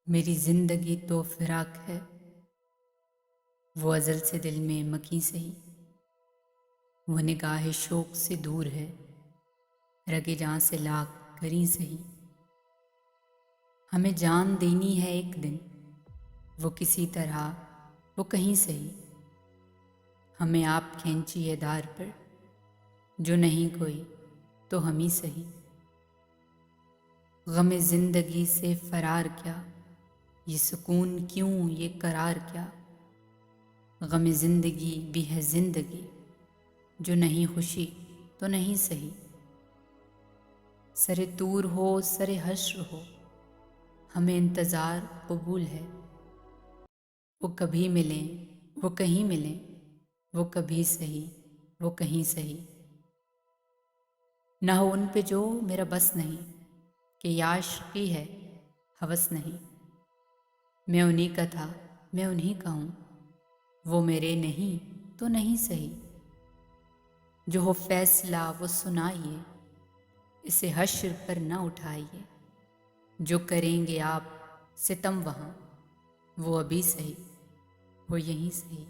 मेरी जिंदगी तो फिराक है, वो अज़ल से दिल में मकी सही। वो निगाह शोक से दूर है, रगे जान से लाख करी सही। हमें जान देनी है एक दिन, वो किसी तरह, वो कहीं सही। हमें आप खींची है दार पर, जो नहीं कोई तो हम ही सही। गमे जिंदगी से फरार क्या, ये सुकून क्यों, ये करार क्या। गमे जिंदगी भी है जिंदगी, जो नहीं खुशी तो नहीं सही। सरे तूर हो सरे हश्र हो, हमें इंतज़ार कबूल है। वो कभी मिलें वो कहीं मिलें, वो कभी सही वो कहीं सही। न हो उन पे जो मेरा बस नहीं, कि याशिकी है हवस नहीं। मैं उन्हीं का था मैं उन्हीं का हूँ, वो मेरे नहीं तो नहीं सही। जो हो फैसला वो सुनाइए, इसे हश्र पर न उठाइए। जो करेंगे आप सितम वहाँ, वो अभी सही वो यहीं सही।